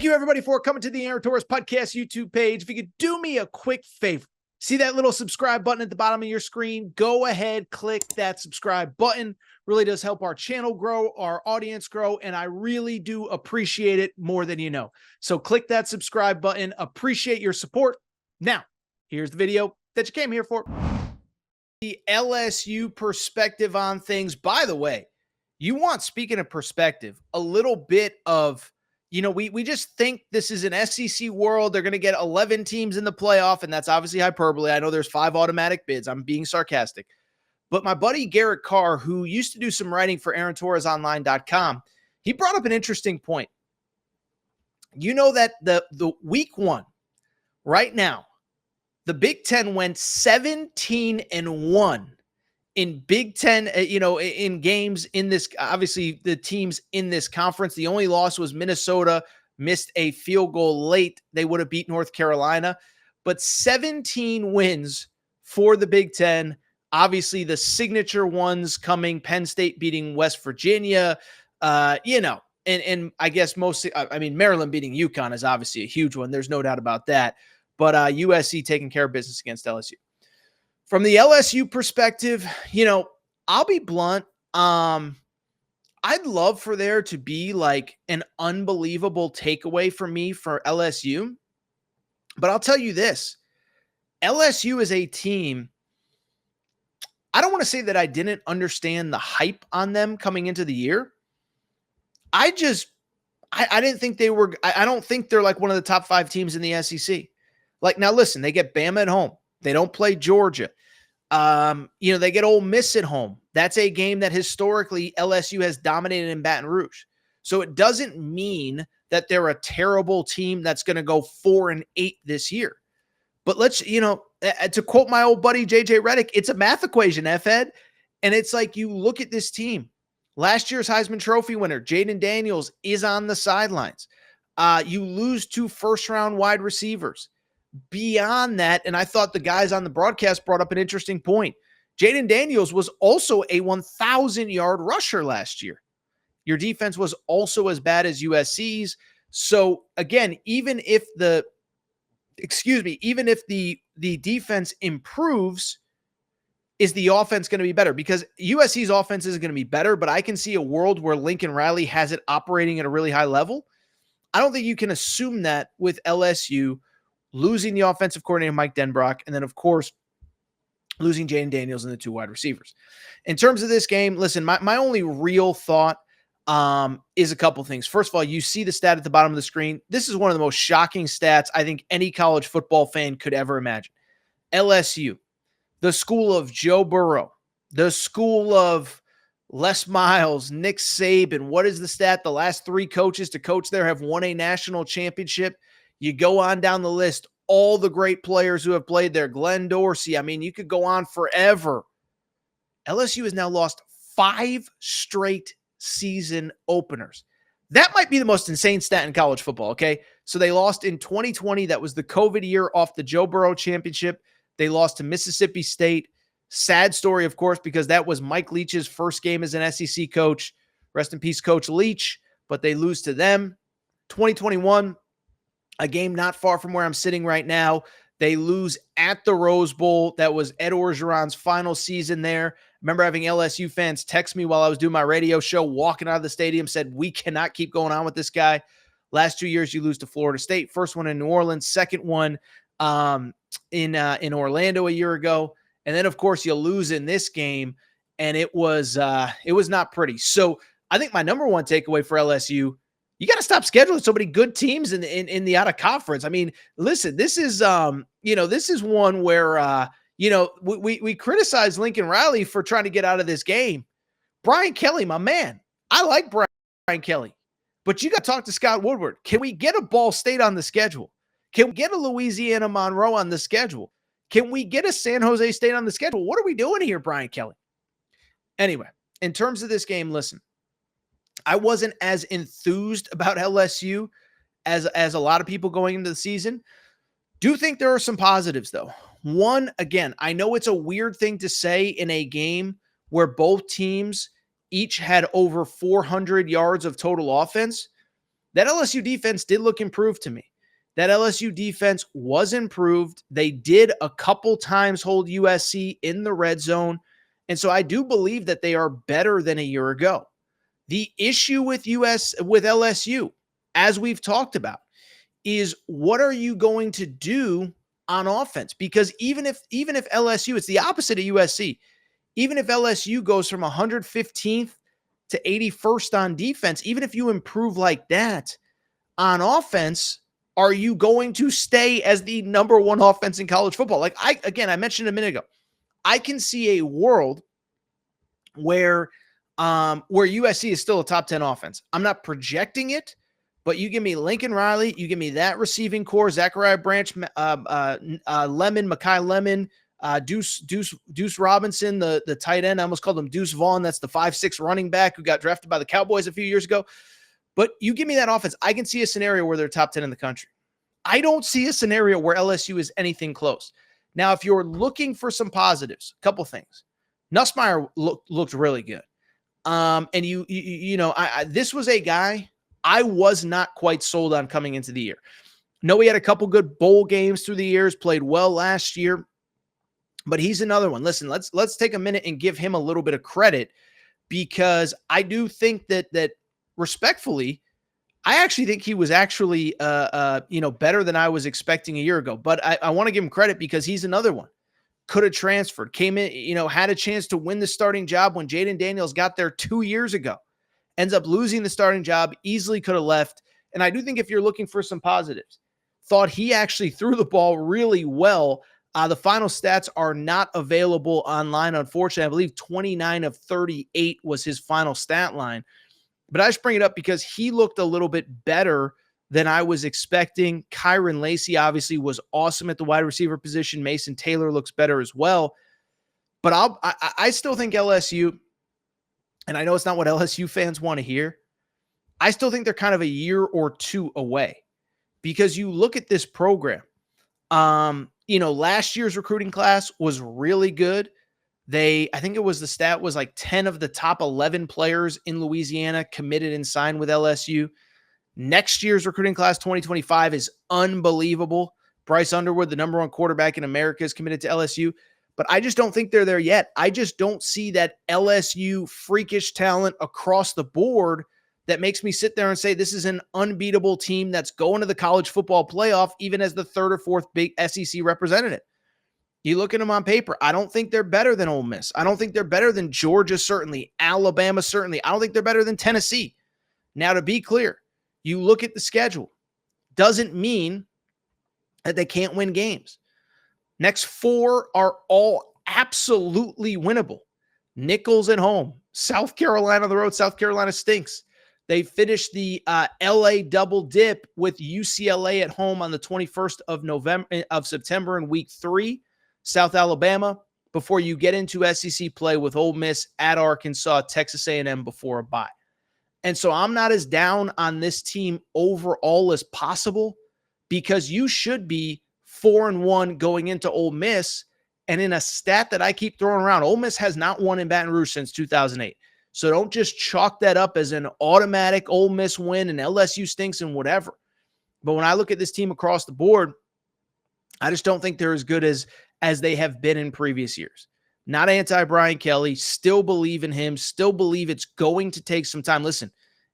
Thank you, everybody, for coming to the Aaron Torres Podcast YouTube page. If you could do me a quick favor, see that little subscribe button at the bottom of your screen? Go ahead, click that subscribe button. Really does help our channel grow, our audience grow, and I really do appreciate it more than you know. So click that subscribe button. Appreciate your support. Now, here's the video that you came here for. The LSU perspective on things. By the way, you want, speaking of perspective, a little bit of, we just think this is an SEC world. They're going to get 11 teams in the playoff, and that's obviously hyperbole. I know there's 5 automatic bids. I'm being sarcastic. But my buddy Garrett Carr, who used to do some writing for AaronTorresOnline.com, he brought up an interesting point. You know that the week 1, right now, the Big Ten went 17-1 in Big Ten, in games in this, obviously the teams in this conference. The only loss was Minnesota missed a field goal late. They would have beat North Carolina, but 17 wins for the Big Ten. Obviously the signature ones coming, Penn State beating West Virginia, and I guess Maryland beating UConn is obviously a huge one. There's no doubt about that. But USC taking care of business against LSU. From the LSU perspective, I'll be blunt. I'd love for there to be like an unbelievable takeaway for me for LSU. But I'll tell you this, LSU is a team. I don't want to say that I didn't understand the hype on them coming into the year. I didn't think they were, I don't think they're like one of the top 5 teams in the SEC. Like, now listen, they get Bama at home. They don't play Georgia. They get Ole Miss at home. That's a game that historically LSU has dominated in Baton Rouge. So it doesn't mean that they're a terrible team that's going to go 4-8 this year. But let's, to quote my old buddy JJ Redick, it's a math equation, F-Ed. And it's like, you look at this team. Last year's Heisman Trophy winner, Jaden Daniels, is on the sidelines. You lose 2 first-round wide receivers. Beyond that, and I thought the guys on the broadcast brought up an interesting point, Jaden Daniels was also a 1,000-yard rusher last year. Your defense was also as bad as USC's. So again, even if the defense improves, is the offense going to be better? Because USC's offense is going to be better, but I can see a world where Lincoln Riley has it operating at a really high level. I don't think you can assume that with LSU losing the offensive coordinator, Mike Denbrock, and then, of course, losing Jaden Daniels and the 2 wide receivers. In terms of this game, listen, my only real thought is a couple things. First of all, you see the stat at the bottom of the screen. This is one of the most shocking stats I think any college football fan could ever imagine. LSU, the school of Joe Burrow, the school of Les Miles, Nick Saban. What is the stat? The last 3 coaches to coach there have won a national championship. You go on down the list, all the great players who have played there, Glenn Dorsey. I mean, you could go on forever. LSU has now lost 5 straight season openers. That might be the most insane stat in college football, okay? So they lost in 2020. That was the COVID year off the Joe Burrow championship. They lost to Mississippi State. Sad story, of course, because that was Mike Leach's first game as an SEC coach. Rest in peace, Coach Leach. But they lose to them. 2021, a game not far from where I'm sitting right now. They lose at the Rose Bowl. That was Ed Orgeron's final season there. I remember having LSU fans text me while I was doing my radio show, walking out of the stadium, said, we cannot keep going on with this guy. Last 2 years, you lose to Florida State. First one in New Orleans, second one in Orlando a year ago. And then, of course, you lose in this game, and it was not pretty. So I think my number one takeaway for LSU, you got to stop scheduling so many good teams in the out of conference. I mean, listen, this is this is one where we criticize Lincoln Riley for trying to get out of this game. Brian Kelly, my man, I like Brian Kelly, but you got to talk to Scott Woodward. Can we get a Ball State on the schedule? Can we get a Louisiana Monroe on the schedule? Can we get a San Jose State on the schedule? What are we doing here, Brian Kelly? Anyway, in terms of this game, listen. I wasn't as enthused about LSU as a lot of people going into the season. Do think there are some positives, though. One, again, I know it's a weird thing to say in a game where both teams each had over 400 yards of total offense, That LSU defense did look improved to me. That LSU defense was improved. They did a couple times hold USC in the red zone. And so I do believe that they are better than a year ago. The issue with LSU, as we've talked about, is what are you going to do on offense? Because even if LSU, it's the opposite of USC. Even if LSU goes from 115th to 81st on defense, even if you improve like that on offense, are you going to stay as the number one offense in college football? Like I mentioned a minute ago, I can see a world where USC is still a top 10 offense. I'm not projecting it, but you give me Lincoln Riley, you give me that receiving core, Zachariah Branch, Lemon, Mekhi Lemon, Deuce Robinson, the tight end. I almost called him Deuce Vaughn. That's the 5'6" running back who got drafted by the Cowboys a few years ago. But you give me that offense, I can see a scenario where they're top 10 in the country. I don't see a scenario where LSU is anything close. Now, if you're looking for some positives, a couple things. Nussmeier looked really good. And this was a guy I was not quite sold on coming into the year. No, he had a couple good bowl games through the years, played well last year, but he's another one. Listen, let's take a minute and give him a little bit of credit, because I do think that respectfully, I actually think he was actually better than I was expecting a year ago. But I want to give him credit because he's another one. Could have transferred, came in, had a chance to win the starting job when Jaden Daniels got there 2 years ago. Ends up losing the starting job, easily could have left. And I do think if you're looking for some positives, thought he actually threw the ball really well. The final stats are not available online, unfortunately. I believe 29 of 38 was his final stat line. But I just bring it up because he looked a little bit better than I was expecting. Kyron Lacey obviously was awesome at the wide receiver position. Mason Taylor looks better as well. But I still think LSU, and I know it's not what LSU fans want to hear, I still think they're kind of a year or two away, because you look at this program. Last year's recruiting class was really good. I think it was the stat was like 10 of the top 11 players in Louisiana committed and signed with LSU. Next year's recruiting class, 2025, is unbelievable. Bryce Underwood, the number one quarterback in America, is committed to LSU. But I just don't think they're there yet. I just don't see that LSU freakish talent across the board that makes me sit there and say this is an unbeatable team that's going to the college football playoff, even as the third or fourth big SEC representative. You look at them on paper, I don't think they're better than Ole Miss. I don't think they're better than Georgia, certainly. Alabama, certainly. I don't think they're better than Tennessee. Now, to be clear, you look at the schedule. Doesn't mean that they can't win games. Next four are all absolutely winnable. Nicholls at home. South Carolina on the road. South Carolina stinks. They finished the LA double dip with UCLA at home on the 21st of September in week 3. South Alabama, before you get into SEC play with Ole Miss at Arkansas, Texas A&M before a bye. And so I'm not as down on this team overall as possible, because you should be 4-1 going into Ole Miss. And in a stat that I keep throwing around, Ole Miss has not won in Baton Rouge since 2008. So don't just chalk that up as an automatic Ole Miss win and LSU stinks and whatever. But when I look at this team across the board, I just don't think they're as good as they have been in previous years. Not anti-Brian Kelly. Still believe in him. Still believe it's going to take some time. Listen,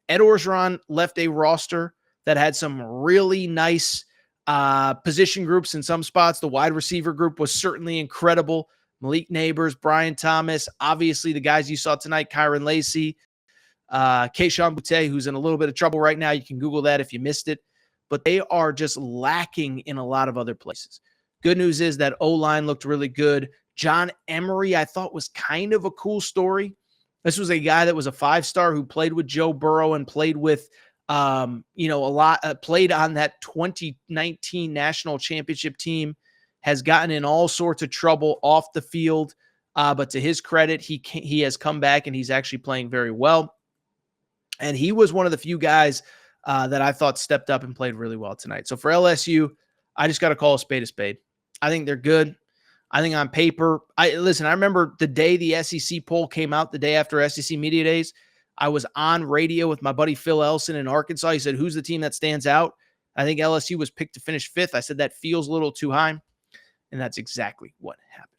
Ed Orgeron left a roster that had some really nice position groups in some spots. The wide receiver group was certainly incredible. Malik Neighbors, Brian Thomas, obviously the guys you saw tonight, Kyron Lacey, Keyshawn Boutte, who's in a little bit of trouble right now. You can Google that if you missed it. But they are just lacking in a lot of other places. Good news is that O-line looked really good. John Emery, I thought, was kind of a cool story. This was a guy that was a 5-star who played with Joe Burrow and played with, played on that 2019 national championship team, has gotten in all sorts of trouble off the field. But to his credit, he has come back and he's actually playing very well. And he was one of the few guys that I thought stepped up and played really well tonight. So for LSU, I just got to call a spade a spade. I think they're good. I think on paper, I remember the day the SEC poll came out, the day after SEC Media Days, I was on radio with my buddy Phil Elson in Arkansas. He said, who's the team that stands out? I think LSU was picked to finish 5th. I said that feels a little too high, and that's exactly what happened.